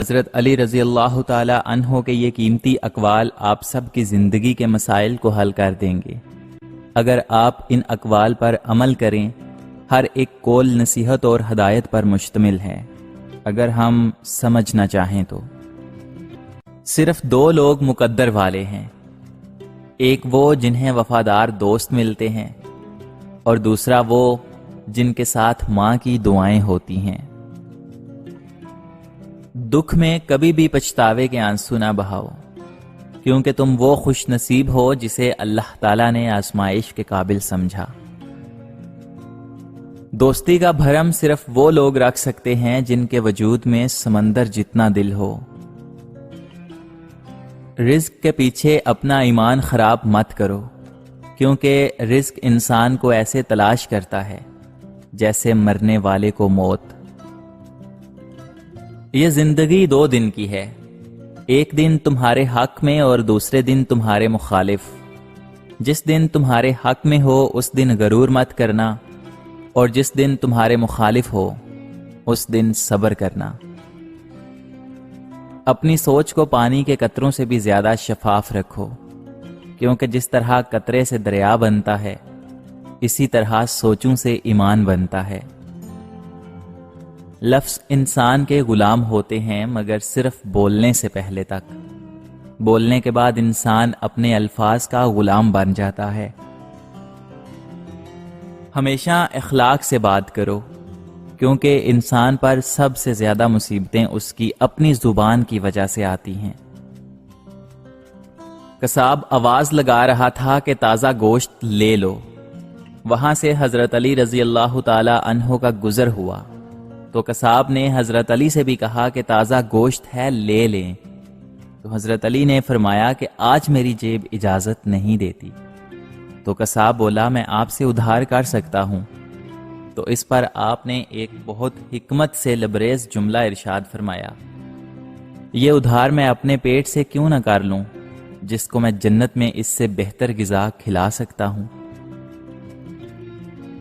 حضرت علی رضی اللہ تعالی عنہ کے یہ قیمتی اقوال آپ سب کی زندگی کے مسائل کو حل کر دیں گے اگر آپ ان اقوال پر عمل کریں۔ ہر ایک قول نصیحت اور ہدایت پر مشتمل ہے اگر ہم سمجھنا چاہیں تو۔ صرف دو لوگ مقدر والے ہیں، ایک وہ جنہیں وفادار دوست ملتے ہیں اور دوسرا وہ جن کے ساتھ ماں کی دعائیں ہوتی ہیں۔ دکھ میں کبھی بھی پچھتاوے کے آنسو نہ بہاؤ، کیونکہ تم وہ خوش نصیب ہو جسے اللہ تعالیٰ نے آزمائش کے قابل سمجھا۔ دوستی کا بھرم صرف وہ لوگ رکھ سکتے ہیں جن کے وجود میں سمندر جتنا دل ہو۔ رزق کے پیچھے اپنا ایمان خراب مت کرو، کیونکہ رزق انسان کو ایسے تلاش کرتا ہے جیسے مرنے والے کو موت۔ یہ زندگی 2 دن کی ہے، ایک دن تمہارے حق میں اور دوسرے دن تمہارے مخالف۔ جس دن تمہارے حق میں ہو اس دن غرور مت کرنا، اور جس دن تمہارے مخالف ہو اس دن صبر کرنا۔ اپنی سوچ کو پانی کے قطروں سے بھی زیادہ شفاف رکھو، کیونکہ جس طرح قطرے سے دریا بنتا ہے اسی طرح سوچوں سے ایمان بنتا ہے۔ لفظ انسان کے غلام ہوتے ہیں مگر صرف بولنے سے پہلے تک، بولنے کے بعد انسان اپنے الفاظ کا غلام بن جاتا ہے۔ ہمیشہ اخلاق سے بات کرو، کیونکہ انسان پر سب سے زیادہ مصیبتیں اس کی اپنی زبان کی وجہ سے آتی ہیں۔ قصاب آواز لگا رہا تھا کہ تازہ گوشت لے لو۔ وہاں سے حضرت علی رضی اللہ تعالی عنہ کا گزر ہوا تو قصاب نے حضرت علی سے بھی کہا کہ تازہ گوشت ہے لے لیں، تو حضرت علی نے فرمایا کہ آج میری جیب اجازت نہیں دیتی۔ تو قصاب بولا میں آپ سے ادھار کر سکتا ہوں، تو اس پر آپ نے ایک بہت حکمت سے لبریز جملہ ارشاد فرمایا، یہ ادھار میں اپنے پیٹ سے کیوں نہ کر لوں جس کو میں جنت میں اس سے بہتر غذا کھلا سکتا ہوں۔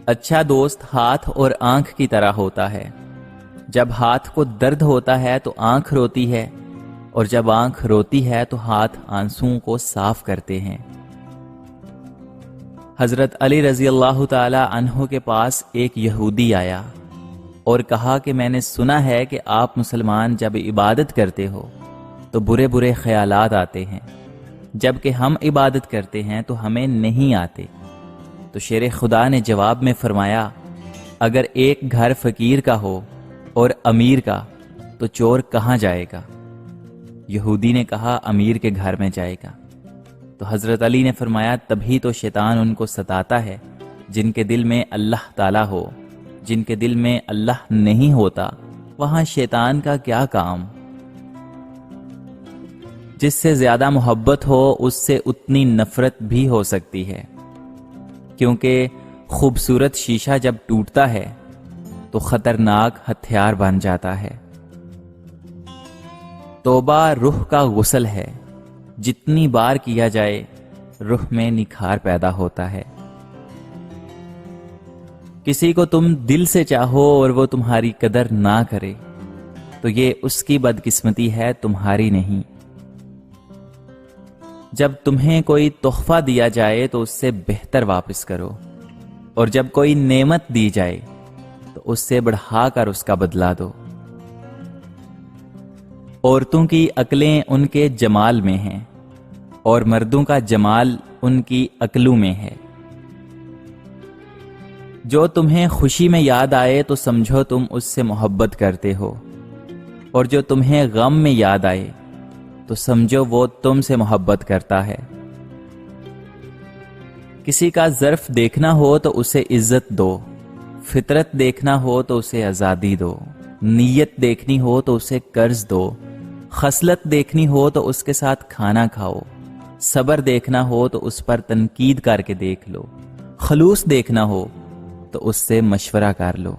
اچھا دوست ہاتھ اور آنکھ کی طرح ہوتا ہے، جب ہاتھ کو درد ہوتا ہے تو آنکھ روتی ہے، اور جب آنکھ روتی ہے تو ہاتھ آنسوؤں کو صاف کرتے ہیں۔ حضرت علی رضی اللہ تعالی عنہ کے پاس ایک یہودی آیا اور کہا کہ میں نے سنا ہے کہ آپ مسلمان جب عبادت کرتے ہو تو برے برے خیالات آتے ہیں، جبکہ ہم عبادت کرتے ہیں تو ہمیں نہیں آتے۔ تو شیر خدا نے جواب میں فرمایا، اگر ایک گھر فقیر کا ہو اور امیر کا تو چور کہاں جائے گا؟ یہودی نے کہا امیر کے گھر میں جائے گا۔ تو حضرت علی نے فرمایا تبھی تو شیطان ان کو ستاتا ہے جن کے دل میں اللہ تعالیٰ ہو، جن کے دل میں اللہ نہیں ہوتا وہاں شیطان کا کیا کام؟ جس سے زیادہ محبت ہو اس سے اتنی نفرت بھی ہو سکتی ہے، کیونکہ خوبصورت شیشہ جب ٹوٹتا ہے تو خطرناک ہتھیار بن جاتا ہے۔ توبہ روح کا غسل ہے، جتنی بار کیا جائے روح میں نکھار پیدا ہوتا ہے۔ کسی کو تم دل سے چاہو اور وہ تمہاری قدر نہ کرے تو یہ اس کی بدقسمتی ہے، تمہاری نہیں۔ جب تمہیں کوئی تحفہ دیا جائے تو اس سے بہتر واپس کرو، اور جب کوئی نعمت دی جائے تو اس سے بڑھا کر اس کا بدلہ دو۔ عورتوں کی عقلیں ان کے جمال میں ہیں اور مردوں کا جمال ان کی عقلوں میں ہے۔ جو تمہیں خوشی میں یاد آئے تو سمجھو تم اس سے محبت کرتے ہو، اور جو تمہیں غم میں یاد آئے تو سمجھو وہ تم سے محبت کرتا ہے۔ کسی کا ظرف دیکھنا ہو تو اسے عزت دو، فطرت دیکھنا ہو تو اسے آزادی دو، نیت دیکھنی ہو تو اسے قرض دو، خصلت دیکھنی ہو تو اس کے ساتھ کھانا کھاؤ، صبر دیکھنا ہو تو اس پر تنقید کر کے دیکھ لو، خلوص دیکھنا ہو تو اس سے مشورہ کر لو۔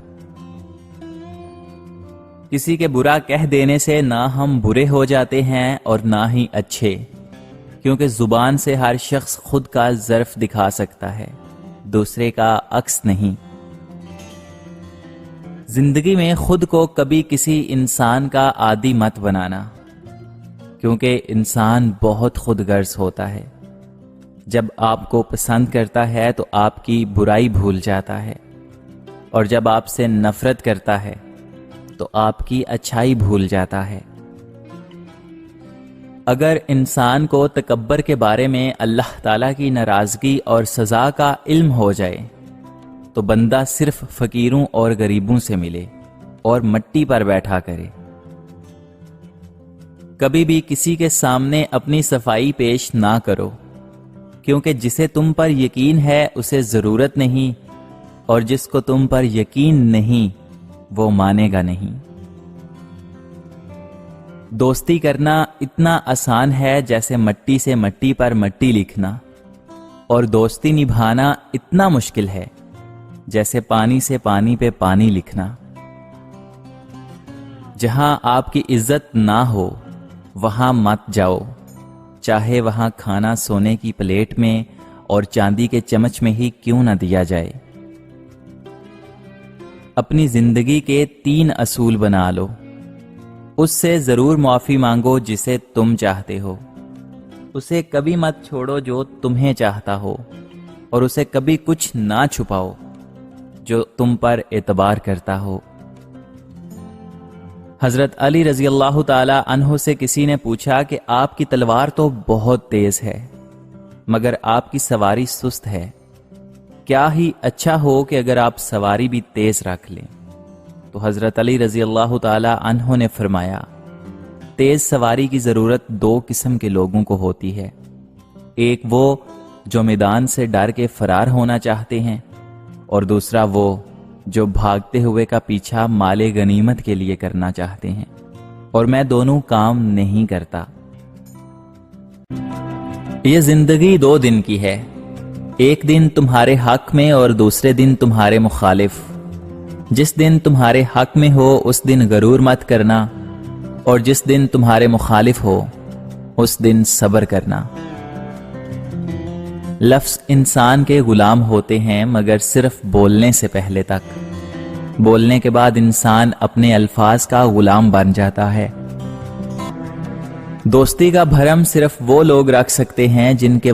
کسی کے برا کہہ دینے سے نہ ہم برے ہو جاتے ہیں اور نہ ہی اچھے، کیونکہ زبان سے ہر شخص خود کا ظرف دکھا سکتا ہے، دوسرے کا عکس نہیں۔ زندگی میں خود کو کبھی کسی انسان کا عادی مت بنانا، کیونکہ انسان بہت خود غرض ہوتا ہے۔ جب آپ کو پسند کرتا ہے تو آپ کی برائی بھول جاتا ہے، اور جب آپ سے نفرت کرتا ہے تو آپ کی اچھائی بھول جاتا ہے۔ اگر انسان کو تکبر کے بارے میں اللہ تعالیٰ کی ناراضگی اور سزا کا علم ہو جائے تو بندہ صرف فقیروں اور غریبوں سے ملے اور مٹی پر بیٹھا کرے۔ کبھی بھی کسی کے سامنے اپنی صفائی پیش نہ کرو، کیونکہ جسے تم پر یقین ہے اسے ضرورت نہیں، اور جس کو تم پر یقین نہیں وہ مانے گا نہیں۔ دوستی کرنا اتنا آسان ہے جیسے مٹی سے مٹی پر مٹی لکھنا، اور دوستی نبھانا اتنا مشکل ہے جیسے پانی سے پانی پہ پانی لکھنا۔ جہاں آپ کی عزت نہ ہو وہاں مت جاؤ، چاہے وہاں کھانا سونے کی پلیٹ میں اور چاندی کے چمچ میں ہی کیوں نہ دیا جائے۔ اپنی زندگی کے 3 اصول بنا لو۔ اس سے ضرور معافی مانگو جسے تم چاہتے ہو، اسے کبھی مت چھوڑو جو تمہیں چاہتا ہو، اور اسے کبھی کچھ نہ چھپاؤ جو تم پر اعتبار کرتا ہو۔ حضرت علی رضی اللہ تعالی عنہ سے کسی نے پوچھا کہ آپ کی تلوار تو بہت تیز ہے مگر آپ کی سواری سست ہے، کیا ہی اچھا ہو کہ اگر آپ سواری بھی تیز رکھ لیں؟ تو حضرت علی رضی اللہ تعالی عنہ نے فرمایا، تیز سواری کی ضرورت 2 قسم کے لوگوں کو ہوتی ہے، ایک وہ جو میدان سے ڈر کے فرار ہونا چاہتے ہیں، اور دوسرا وہ جو بھاگتے ہوئے کا پیچھا مال غنیمت کے لیے کرنا چاہتے ہیں، اور میں دونوں کام نہیں کرتا۔ یہ زندگی 2 دن کی ہے، ایک دن تمہارے حق میں اور دوسرے دن تمہارے مخالف۔ جس دن تمہارے حق میں ہو اس دن غرور مت کرنا، اور جس دن تمہارے مخالف ہو اس دن صبر کرنا۔ لفظ انسان کے غلام ہوتے ہیں مگر صرف بولنے سے پہلے تک، بولنے کے بعد انسان اپنے الفاظ کا غلام بن جاتا ہے۔ دوستی کا بھرم صرف وہ لوگ رکھ سکتے ہیں جن کے